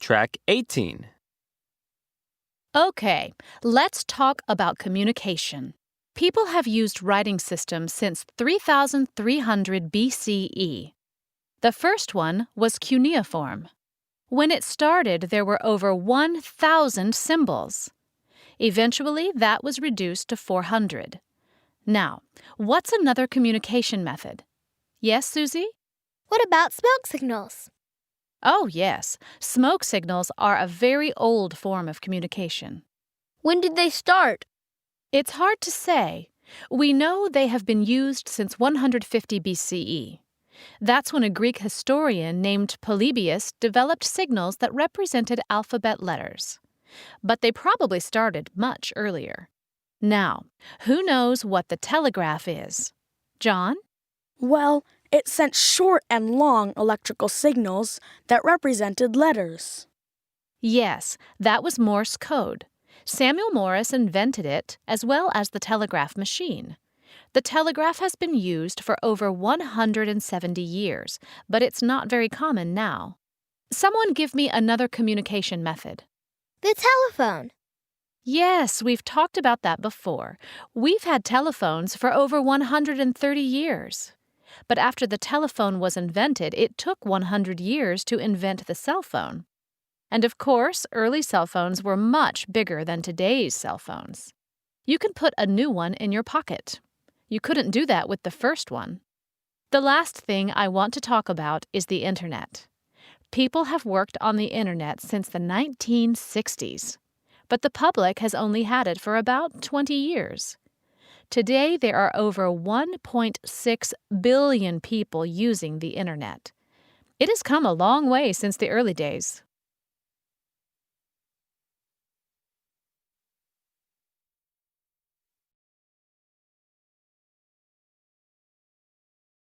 Track 18. Okay, let's talk about communication. People have used writing systems since 3300 BCE. The first one was cuneiform. When it started, there were over 1,000 symbols. Eventually, that was reduced to 400. Now, what's another communication method? Yes, Susie? What about smoke signals? Oh, yes. Smoke signals are a very old form of communication. When did they start? It's hard to say. We know they have been used since 150 BCE. That's when a Greek historian named Polybius developed signals that represented alphabet letters. But they probably started much earlier. Now, who knows what the telegraph is? John? Well, it sent short and long electrical signals that represented letters. Yes, that was Morse code. Samuel Morse invented it, as well as the telegraph machine. The telegraph has been used for over 170 years, but it's not very common now. Someone give me another communication method. The telephone. Yes, we've talked about that before. We've had telephones for over 130 years. But after the telephone was invented, it took 100 years to invent the cell phone. And of course, early cell phones were much bigger than today's cell phones. You can put a new one in your pocket. You couldn't do that with the first one. The last thing I want to talk about is the Internet. People have worked on the Internet since the 1960s, but the public has only had it for about 20 years. Today, there are over 1.6 billion people using the Internet. It has come a long way since the early days.